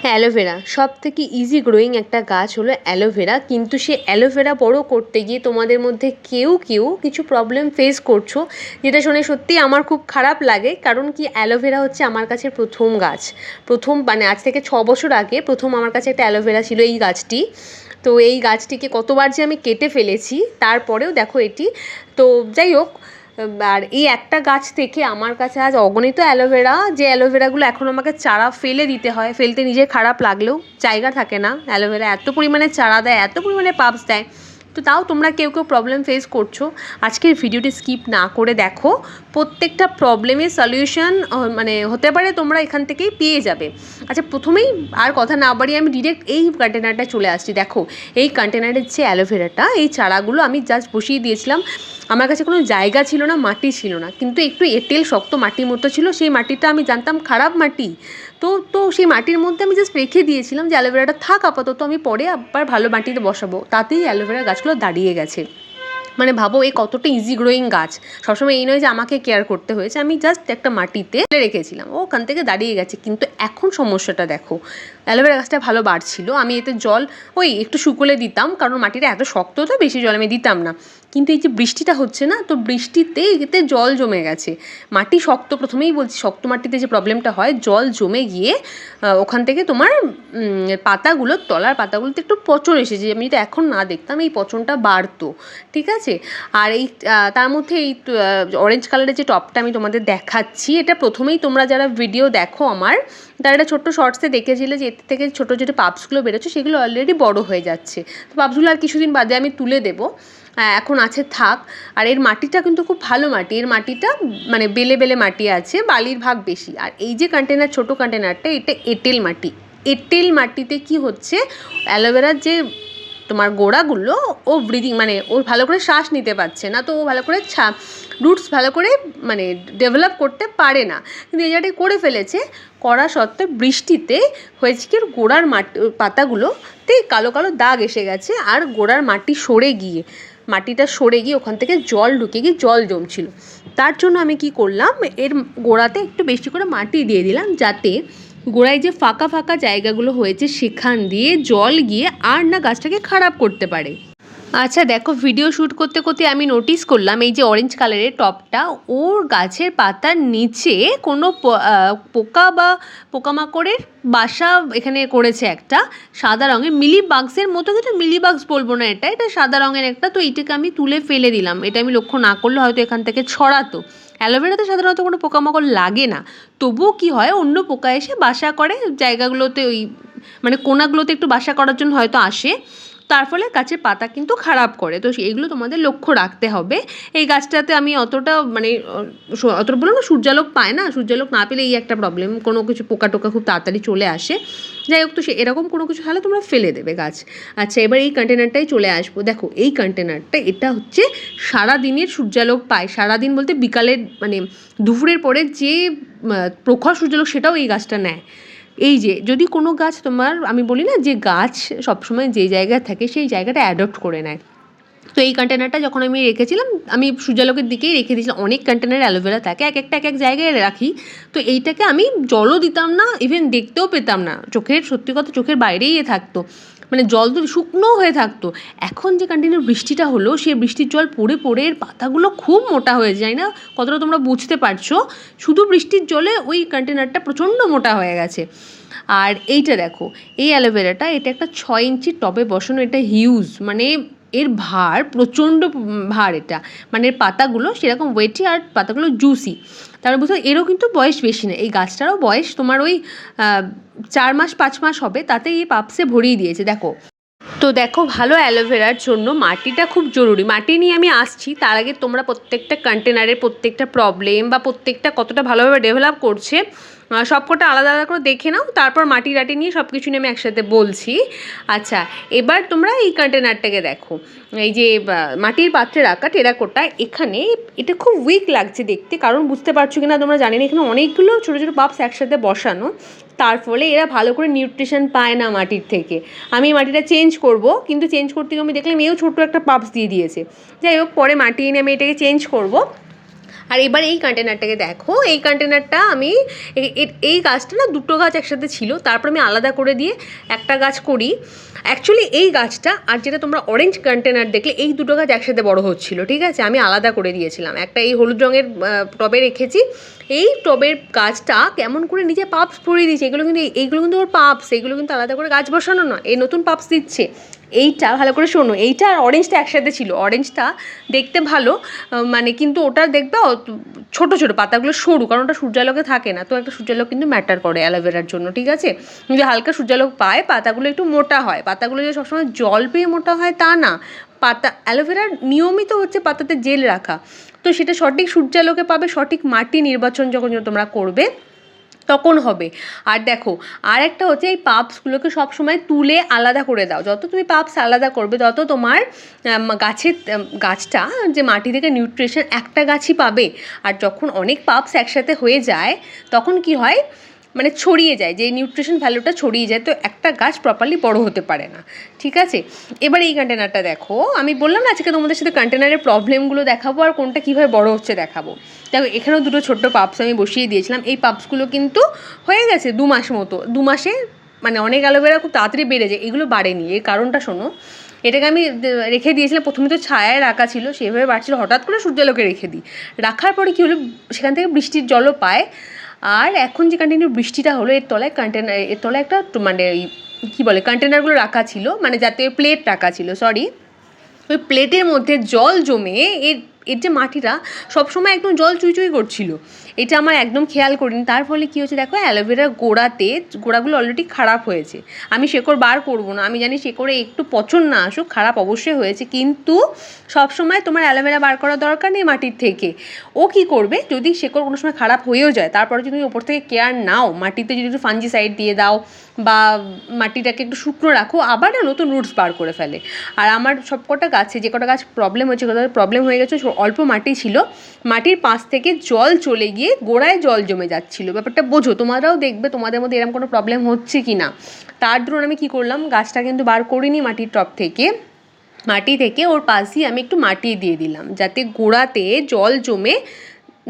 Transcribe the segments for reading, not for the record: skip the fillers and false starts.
Aloe vera সবথেকে easy growing একটা গাছ হলো অ্যালোভেরা, কিন্তু সে অ্যালোভেরা বড় করতে গিয়ে তোমাদের মধ্যে কেউ কিছু প্রবলেম ফেস করছো, যেটা শুনে সত্যিই আমার খুব খারাপ লাগে। কারণ কি, অ্যালোভেরা হচ্ছে আমার কাছে প্রথম গাছ, প্রথম মানে আজ থেকে 6 বছর আগে প্রথম আমার কাছে একটা অ্যালোভেরা ছিল, এই গাছটি। তো এই গাছটিকে কতবার যে আমি কেটে ফেলেছি, তারপরেও দেখো এটি। তো যাই হোক, আর এই একটা গাছ থেকে আমার কাছে আজ অগণিত অ্যালোভেরা, যে অ্যালোভেরাগুলো এখন আমাকে চারা ফেলে দিতে হয়, ফেলতে নিজের খারাপ লাগলেও জায়গা থাকে না। অ্যালোভেরা এত পরিমাণে চারা দেয়, এত পরিমাণে পাপস দেয়। তো তাও তোমরা কেউ প্রবলেম ফেস করছো, আজকের ভিডিওটি স্কিপ না করে দেখো। প্রত্যেকটা প্রবলেমের সলিউশন মানে হতে পারে তোমরা এখান থেকেই পেয়ে যাবে। আচ্ছা, প্রথমেই আর কথা না বাড়িয়ে আমি ডিরেক্ট এই কন্টেনারটা চলে আসছি। দেখো, এই কন্টেনারের যে অ্যালোভেরাটা, এই চারাগুলো আমি জাস্ট বসিয়ে দিয়েছিলাম। আমার কাছে কোনো জায়গা ছিল না, মাটি ছিল না, কিন্তু একটু এঁটেল শক্ত মাটির মতো ছিল। সেই মাটিটা আমি জানতাম খারাপ মাটি, তো সেই মাটির মধ্যে আমি জাস্ট রেখে দিয়েছিলাম যে অ্যালোভেরাটা থাক আপাতত, আমি পরে আবার ভালো মাটিতে বসাবো। তাতেই অ্যালোভেরা গাছগুলো দাঁড়িয়ে গেছে। মানে ভাবো এই কতটা ইজি গ্রোয়িং গাছ। সবসময় এই নয় যে আমাকে কেয়ার করতে হয়েছে, আমি জাস্ট একটা মাটিতে রেখেছিলাম, ও ওখান থেকে দাঁড়িয়ে গেছে। কিন্তু এখন সমস্যাটা দেখো, অ্যালোভেরা গাছটা ভালো বাড়ছিল, আমি এতে জল ওই একটু শুকোলে দিতাম, কারণ মাটিটা এত শক্ত তো বেশি জল আমি দিতাম না। কিন্তু এই যে বৃষ্টিটা হচ্ছে না, তো বৃষ্টিতে এতে জল জমে গেছে। মাটি শক্ত, প্রথমেই বলছি, শক্ত মাটিতে যে প্রবলেমটা হয়, জল জমে গিয়ে ওখান থেকে তোমার পাতাগুলো, তলার পাতাগুলোতে একটু পচন এসেছে। আমি যদি এখন না দেখতাম, এই পচনটা বাড়তো, ঠিক আছে। আর এই তার মধ্যে এই অরেঞ্জ কালারের যে টপটা আমি তোমাদের দেখাচ্ছি, এটা প্রথমেই তোমরা যারা ভিডিও দেখো আমার, তারা একটা ছোট্ট শর্টসে দেখেছিলে যে এর থেকে ছোটো ছোটো পাপসগুলো বেরোচ্ছে, সেগুলো অলরেডি বড় হয়ে যাচ্ছে। তো পাপসগুলো আর কিছুদিন বাদে আমি তুলে দেবো, এখন আছে থাক। আর এর মাটিটা কিন্তু খুব ভালো মাটি, এর মাটিটা মানে বেলে বেলে মাটি আছে, বালির ভাগ বেশি। আর এই যে কন্টেনার, ছোটো কন্টেনারটা, এটা এঁটেল মাটি। এঁটেল মাটিতে কি হচ্ছে, অ্যালোভেরার যে তোমার গোড়াগুলো, ও ব্রিদিং মানে ও ভালো করে শ্বাস নিতে পারছে না, তো ও ভালো করে রুটস ভালো করে মানে ডেভেলপ করতে পারে না। কিন্তু এই জায়গাটায় করে ফেলেছে, করা সত্ত্বেও বৃষ্টিতে হয়েছে কি, গোড়ার মাটি পাতাগুলোতে কালো কালো দাগ এসে গেছে। আর গোড়ার মাটিটা সরে গিয়ে ওখান থেকে জল ঢুকে গিয়ে জল জমছিল। তার জন্য আমি কি করলাম, এর গোড়াতে একটু বেশি করে মাটি দিয়ে দিলাম, যাতে গোড়ায় যে ফাঁকা ফাঁকা জায়গাগুলো হয়েছে সেখান দিয়ে জল গিয়ে আর না গাছটাকে খারাপ করতে পারে। আচ্ছা দেখো, ভিডিও শ্যুট করতে করতে আমি নোটিস করলাম, এই যে অরেঞ্জ কালারের টপটা, ওর গাছের পাতার নিচে কোনো পোকা বা পোকামাকড়ের বাসা এখানে করেছে একটা সাদা রঙের মিলিবাগসের মতো, কিন্তু মিলিবাগস বলবো না, এটা সাদা রঙের একটা। তো এইটাকে আমি তুলে ফেলে দিলাম, এটা আমি লক্ষ্য না করলে হয়তো এখান থেকে ছড়াতো। অ্যালোভেরাতে সাধারণত কোনো পোকামাকড় লাগে না, তবুও কি হয়, অন্য পোকা এসে বাসা করে জায়গাগুলোতে, ওই মানে কোনাগুলোতে একটু বাসা করার জন্য হয়তো আসে, তার ফলে গাছের পাতা কিন্তু খারাপ করে। তো এইগুলো তোমাদের লক্ষ্য রাখতে হবে। এই গাছটাতে আমি অতটা মানে অতটা বললাম না, সূর্যালোক পায় না, সূর্যালোক না পেলে এই একটা প্রবলেম, কোনো কিছু পোকা টোকা খুব তাড়াতাড়ি চলে আসে। যাই হোক, তো এরকম কোনো কিছু হলে তোমরা ফেলে দেবে গাছ। আচ্ছা, এবার এই কন্টেনারটাই চলে আসবো। দেখো, এই কন্টেনারটা, এটা হচ্ছে সারাদিনের সূর্যালোক পায়। সারাদিন বলতে বিকালের মানে দুপুরের পরে যে প্রখর সূর্যালোক, সেটাও এই গাছটা নেয়। এই যে যদি কোনো গাছ তোমার, আমি বলি না যে গাছ সবসময় যে জায়গায় থাকে সেই জায়গাটা অ্যাডপ্ট করে নেয়। তো এই কন্টেনারটা যখন আমি রেখেছিলাম, আমি সূর্যালোকের দিকেই রেখে দিয়েছিলাম। অনেক কন্টেনারে অ্যালোভেরা থাকে, এক এক জায়গায় রাখি। তো এইটাকে আমি জলও দিতাম না, ইভেন দেখতেও পেতাম না, সত্যি কথা চোখের বাইরেই থাকতো, মানে জল তো শুকনো হয়ে থাকতো। এখন যে কন্টিনিউ বৃষ্টিটা হলো, সেই বৃষ্টির জল পড়ে পড়ে এর পাতাগুলো খুব মোটা হয়ে যায় না, কতটা তোমরা বুঝতে পারছো। শুধু বৃষ্টির জলে ওই কন্টেনারটা প্রচণ্ড মোটা হয়ে গেছে। আর এইটা দেখো, এই অ্যালোভেরাটা, এটা একটা 6 ইঞ্চির টবে বসানো, এটা হিউজ, মানে এর ভার প্রচণ্ড ভার। এটা মানে এর পাতাগুলো সেরকম ওয়েটি, আর পাতাগুলো জুসি। তারপরে বুঝতে এরও কিন্তু বয়স বেশি না, এই গাছটারও বয়স তোমার ওই 4 মাস 5 মাস হবে, তাতে এই পাপসে ভরিয়ে দিয়েছে। দেখো, তো দেখো, ভালো অ্যালোভেরার জন্য মাটিটা খুব জরুরি। মাটি নিয়ে আমি আসছি, তার আগে তোমরা প্রত্যেকটা কন্টেনারের প্রত্যেকটা প্রবলেম বা প্রত্যেকটা কতটা ভালোভাবে ডেভেলপ করছে সবকটা আলাদা আলাদা করে দেখে নাও, তারপর মাটি নিয়ে সব কিছু নিয়ে আমি একসাথে বলছি। আচ্ছা, এবার তোমরা এই কন্টেনারটাকে দেখো, এই যে মাটির পাত্রে রাখা টেরাকোটা, এখানে এটা খুব উইক লাগছে দেখতে, কারণ বুঝতে পারছো কি না তোমরা জানি না, এখানে অনেকগুলো ছোটো ছোটো পাপস একসাথে বসানো, তার ফলে এরা ভালো করে নিউট্রিশন পায় না মাটির থেকে। আমি মাটিটা চেঞ্জ করব, কিন্তু চেঞ্জ করতে গিয়ে আমি দেখলাম এও ছোট্ট একটা পাপস দিয়ে দিয়েছে। যাই হোক, পরে মাটি এনে আমি এটাকে চেঞ্জ করব। আর এবার এই কন্টেনারটাকে দেখো, এই কন্টেনারটা আমি এই গাছটা না দুটো গাছ একসাথে ছিল, তারপর আমি আলাদা করে দিয়ে একটা গাছ করি। অ্যাকচুয়ালি এই গাছটা আর যেটা তোমরা অরেঞ্জ কন্টেনার দেখলে, এই দুটো গাছ একসাথে বড় হচ্ছিল, ঠিক আছে, আমি আলাদা করে দিয়েছিলাম। একটা এই হলুদ রঙের টবে রেখেছি, এই টবের গাছটা কেমন করে নিজে পাপস ভরিয়ে দিয়েছে, এইগুলো কিন্তু ওর পাপস, এইগুলো কিন্তু আলাদা করে গাছ বসানো না, এই নতুন পাপস দিচ্ছে। এইটা ভালো করে শোনো, এইটা আর অরেঞ্জটা একসাথে ছিল, অরেঞ্জটা দেখতে ভালো মানে, কিন্তু ওটা দেখবে ছোটো ছোটো পাতাগুলো সরু, কারণ ওটা সূর্যালোকে থাকে না, তো একটা সূর্যালোক কিন্তু ম্যাটার করে অ্যালোভেরার জন্য, ঠিক আছে। যদি হালকা সূর্যালোক পায় পাতাগুলো একটু মোটা হয়, পাতাগুলো যে সবসময় জল পেয়ে মোটা হয় তা না, পাতা অ্যালোভেরার নিয়মিত হচ্ছে পাতাতে জেল রাখা, তো সেটা সঠিক সূর্যালোকে পাবে, সঠিক মাটি নির্বাচন যখন তোমরা করবে তখন হবে। আর দেখো, আর একটা হচ্ছে এই পাপসগুলোকে সবসময় তুলে আলাদা করে দাও, যত তুমি পাপস আলাদা করবে তত তোমার গাছটা যে মাটি থেকে নিউট্রিশন একটা গাছই পাবে। আর যখন অনেক পাপস একসাথে হয়ে যায় তখন কি হয়, মানে ছড়িয়ে যায়, যে নিউট্রিশন ভ্যালুটা ছড়িয়ে যায়, তো একটা গাছ প্রপারলি বড় হতে পারে না, ঠিক আছে। এবার এই কন্টেনারটা দেখো, আমি বললাম না আজকে তোমাদের সাথে কন্টেনারের প্রবলেমগুলো দেখাবো আর কোনটা কীভাবে বড় হচ্ছে দেখাবো। দেখো এখানেও দুটো ছোট্ট পাপস আমি বসিয়ে দিয়েছিলাম, এই পাপসগুলো কিন্তু হয়ে গেছে 2 মাস মতো, 2 মাসে মানে অনেক অ্যালোভেরা খুব তাড়াতাড়ি বেড়ে যায়, এগুলো বাড়েনি। এর কারণটা শোনো, এটাকে আমি রেখে দিয়েছিলাম, প্রথমে তো ছায়ায় রাখা ছিল, সেভাবে বাড়ছিল, হঠাৎ করে সূর্যালোকে রেখে দিই, রাখার পরে কী হলো, সেখান থেকে বৃষ্টির জলও পায়। আর এখন যে কন্টিনিউ বৃষ্টিটা হলো, এর তলায় এর তলায় একটা মানে কী বলে কন্টেনারগুলো রাখা ছিল, মানে যাতে প্লেট রাখা ছিল, সরি, ওই প্লেটের মধ্যে জল জমে এর যে মাটিটা সবসময় একদম জল চুই করছিল, এটা আমার একদম খেয়াল করিনি। তার ফলে কী হচ্ছে দেখো, অ্যালোভেরার গোড়াগুলো অলরেডি খারাপ হয়েছে। আমি শেকড় বার করবো না, আমি জানি শেকড়ে একটু পচন না আসুক, খারাপ অবশ্যই হয়েছে, কিন্তু সবসময় তোমার অ্যালোভেরা বার করার দরকার নেই মাটির থেকে। ও কী করবে, যদি শেকড় কোনো সময় খারাপ হয়েও যায়, তারপরে যদি তুমি ওপর থেকে কেয়ার নাও, মাটিতে যদি একটু ফাঞ্জিসাইড দিয়ে দাও বা মাটিটাকে একটু শুকনো রাখো, আবার না নতুন রুটস বার করে ফেলে। আর আমার সবকটা গাছে যে কটা গাছ প্রবলেম হয়েছে, প্রবলেম হয়ে গেছে, অল্প মাটি ছিল, মাটির পাশ থেকে জল চলে গিয়ে গোড়ায় জল জমে যাচ্ছিলো, ব্যাপারটা বোঝো, তোমরাও দেখবে তোমাদের মধ্যে এরকম কোনো প্রবলেম হচ্ছে কি না। তার দরুন আমি কী করলাম, গাছটা কিন্তু বার করিনি মাটির টব থেকে, মাটি থেকে ওর পাশ দিয়ে আমি একটু মাটি দিয়ে দিলাম, যাতে গোড়াতে জল জমে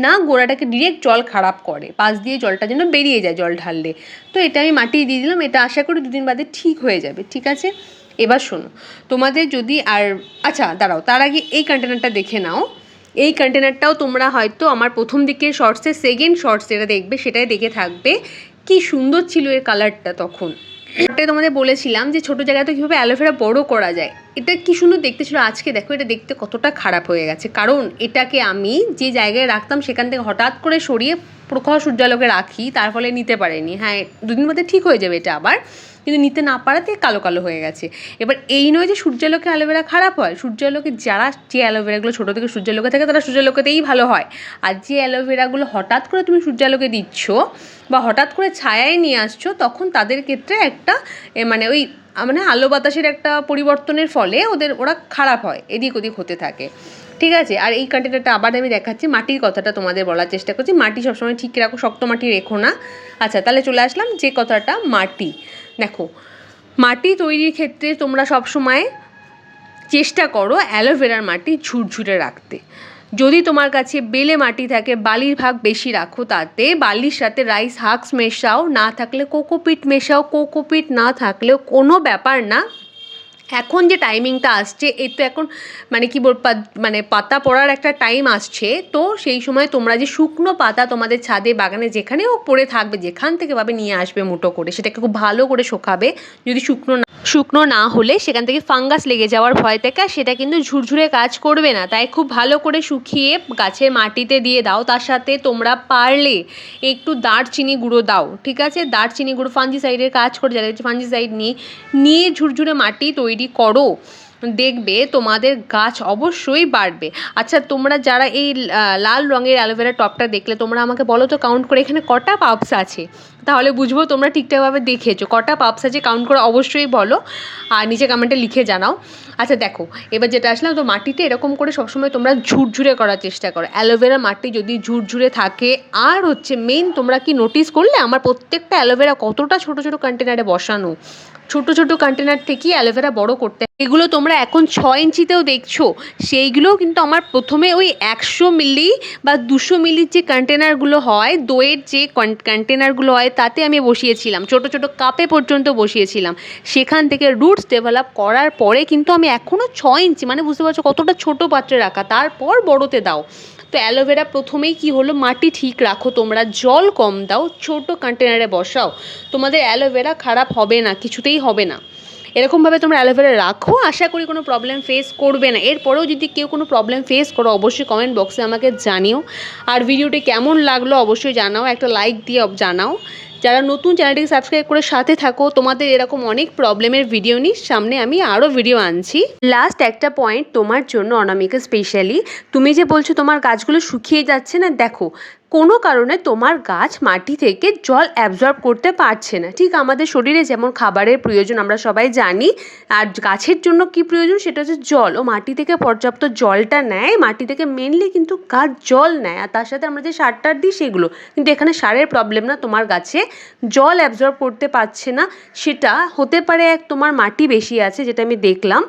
না গোড়াটাকে ডিরেক্ট জল খারাপ করে, পাশ দিয়ে জলটা যেন বেরিয়ে যায় জল ঢাললে। তো এটা আমি মাটি দিয়ে দিলাম, এটা আশা করি 2 দিন বাদে ঠিক হয়ে যাবে, ঠিক আছে। এবার শোনো, তোমাদের যদি আর আচ্ছা দাঁড়াও, তার আগে এই কন্টেনারটা দেখে নাও। এই কন্টেনারটাও তোমরা হয়তো আমার প্রথম দিকের শর্টসে, সেকেন্ড শর্টস যেটা দেখবে সেটাই দেখে থাকবে, কি সুন্দর ছিল এর কালারটা। তখন ওটাই তোমাদের বলেছিলাম যে ছোটো জায়গাতে কীভাবে অ্যালোভেরা বড় করা যায়, এটা কি সুন্দর দেখতে ছিল। আজকে দেখো এটা দেখতে কতটা খারাপ হয়ে গেছে, কারণ এটাকে আমি যে জায়গায় রাখতাম সেখান থেকে হঠাৎ করে সরিয়ে প্রখর সূর্যালোকে রাখি, তার ফলে নিতে পারেনি। হ্যাঁ 2 দিন মধ্যে ঠিক হয়ে যাবে এটা আবার, কিন্তু নিতে না পারাতে কালো কালো হয়ে গেছে। এবার এই নয় যে সূর্যালোকে অ্যালোভেরা খারাপ হয়, সূর্যালোকে যে অ্যালোভেরাগুলো ছোটো থেকে সূর্যালোকে থাকে তারা সূর্যালোকেতেই ভালো হয়, আর যে অ্যালোভেরাগুলো হঠাৎ করে তুমি সূর্যালোকে দিচ্ছ বা হঠাৎ করে ছায়ায় নিয়ে আসছো, তখন তাদের ক্ষেত্রে একটা মানে ওই মানে আলো বাতাসের একটা পরিবর্তনের ফলে ওরা খারাপ হয়, এদিক ওদিক হতে থাকে, ঠিক আছে। আর এই কন্টেনারটা আবার আমি দেখাচ্ছি, মাটির কথাটা তোমাদের বলার চেষ্টা করছি, মাটি সবসময় ঠিক রাখো, শক্ত মাটি রেখো না। আচ্ছা তাহলে চলে আসলাম যে কথাটা, মাটি। দেখো মাটি তৈরির ক্ষেত্রে তোমরা সবসময় চেষ্টা করো অ্যালোভেরার মাটি ঝুরঝুরে রাখতে। যদি তোমার কাছে বেলে মাটি থাকে, বালির ভাগ বেশি রাখো, তাতে বালির সাথে রাইস হাস্ক মেশাও, না থাকলে কোকোপিট মেশাও, কোকোপিট না থাকলেও কোনো ব্যাপার না। এখন যে টাইমিংটা আসছে, এই তো এখন মানে কি মানে পাতা পড়ার একটা টাইম আসছে, তো সেই সময় তোমরা যে শুকনো পাতা তোমাদের ছাদে বাগানে যেখানেও পড়ে থাকবে, যেখান থেকে পাবে নিয়ে আসবে মুঠো করে, সেটাকে খুব ভালো করে শোকাবে। যদি শুকনো না হলে সেখান থেকে ফাঙ্গাস লেগে যাওয়ার ভয় থেকে সেটা কিন্তু ঝুরঝুরে কাজ করবে না, তাই খুব ভালো করে শুকিয়ে গাছের মাটিতে দিয়ে দাও। তার সাথে তোমরা পারলে একটু দারচিনি গুঁড়ো দাও, ঠিক আছে। দারচিনি গুঁড়ো ফাঞ্জিসাইডের কাজ করে, যাদের ফাঞ্জিসাইড নিয়ে ঝুরঝুরে মাটি তৈরি করো, দেখবে তোমাদের গাছ অবশ্যই বাড়বে। আচ্ছা তোমরা যারা এই লাল রঙের অ্যালোভেরা টপটা দেখলে, তোমরা আমাকে বলো তো কাউন্ট করে এখানে কটা পাপস আছে, তাহলে বুঝবো তোমরা ঠিকঠাকভাবে দেখেছো। কটা পাপস আছে কাউন্ট করে অবশ্যই বলো, আর নিচে কমেন্টে লিখে জানাও। আচ্ছা দেখো এবার যেটা আসলাম, তো মাটিতে এরকম করে সবসময় তোমরা ঝুরঝুরে করার চেষ্টা করো। অ্যালোভেরা মাটি যদি ঝুরঝুরে থাকে, আর হচ্ছে মেইন তোমরা কি নোটিস করলে আমার প্রত্যেকটা অ্যালোভেরা কতটা ছোটো ছোটো কন্টেনারে বসানো, ছোটো ছোটো কন্টেনার থেকেই অ্যালোভেরা বড় করতে এগুলো তোমরা এখন 6 ইঞ্চিতেও দেখছো, সেইগুলোও কিন্তু আমার প্রথমে ওই 100 মিলি বা 200 মিলির যে কন্টেনারগুলো হয়, দইয়ের যে কন্টেনারগুলো হয় তাতে আমি বসিয়েছিলাম, ছোট ছোট কাপে পর্যন্ত বসিয়েছিলাম। সেখান থেকে রুটস ডেভেলপ করার পরে কিন্তু আমি এখনও 6 ইঞ্চি, মানে বুঝতে পারছো কতটা ছোট পাত্রে রাখা, তারপর বড়তে দাও। তো অ্যালোভেরা প্রথমেই কি হলো, মাটি ঠিক রাখো, তোমরা জল কম দাও, ছোট কন্টেনারে বসাও, তোমাদের অ্যালোভেরা খারাপ হবে না, কিছুতেই হবে না। এরকমভাবে তোমরা অ্যালোভেরা রাখো, আশা করি কোনো প্রবলেম ফেস করবে না। এরপরেও যদি কেউ কোনো প্রবলেম ফেস করো অবশ্যই কমেন্ট বক্সে আমাকে জানিও। আর ভিডিওটি কেমন লাগলো অবশ্যই জানাও, একটা লাইক দিয়ে জানাও। যারা নতুন চ্যানেলটিকে সাবস্ক্রাইব করে সাথে থাকো, তোমাদের এরকম অনেক প্রবলেমের ভিডিও নিয়ে সামনে আমি আরও ভিডিও আনছি। লাস্ট একটা পয়েন্ট তোমার জন্য অনামিকা স্পেশালি, তুমি যে বলছো তোমার গাছগুলো শুকিয়ে যাচ্ছে না, দেখো কোনো কারণে তোমার গাছ মাটি থেকে জল অ্যাবজর্ব করতে পারছে না। ঠিক আমাদের শরীরে যেমন খাবারের প্রয়োজন আমরা সবাই জানি, আর গাছের জন্য কি প্রয়োজন সেটা হচ্ছে জল, ও মাটি থেকে পর্যাপ্ত জলটা নেয়, মাটি থেকে মেনলি কিন্তু গাছ জল নেয়, আর তার সাথে আমরা যে সার টার দিই সেগুলো, কিন্তু এখানে সারের প্রবলেম না, তোমার গাছে জল অ্যাবজর্ব করতে পারছে না। সেটা হতে পারে এক তোমার মাটি বেশি আছে, যেটা আমি দেখলাম,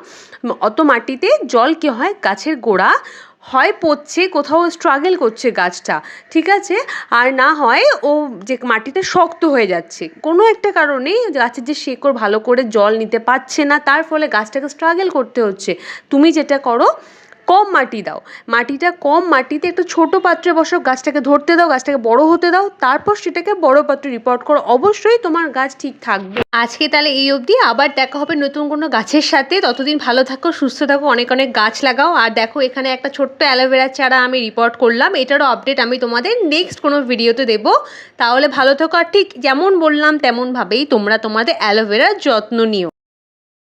অত মাটিতে জল কি হয়, গাছের গোড়া হয় পচছে, কোথাও স্ট্রাগল করছে গাছটা, ঠিক আছে, আর না হয় ও যে মাটিটা শক্ত হয়ে যাচ্ছে, কোনো একটা কারণেই গাছের যে শেকড় ভালো করে জল নিতে পারছে না, তার ফলে গাছটাকে স্ট্রাগল করতে হচ্ছে। তুমি যেটা করো, কম মাটি দাও, মাটিটা কম মাটিতে একটু ছোট পাত্রে বসো, গাছটাকে ধরতে দাও, গাছটাকে বড় হতে দাও, তারপর সেটাকে বড় পাত্রে রিপোর্ট করো, অবশ্যই তোমার গাছ ঠিক থাকবে। আজকে তাহলে এই অবধি, আবার দেখা হবে নতুন কোনো গাছের সাথে। ততদিন ভালো থাকো, সুস্থ থাকো, অনেক অনেক গাছ লাগাও। আর দেখো এখানে একটা ছোট্ট অ্যালোভেরার চারা আমি রিপোর্ট করলাম, এটারও আপডেট আমি তোমাদের নেক্সট কোনো ভিডিওতে দেবো। তাহলে ভালো থাকো, আর ঠিক যেমন বললাম তেমনভাবেই তোমরা তোমাদের অ্যালোভেরার যত্ন নিও।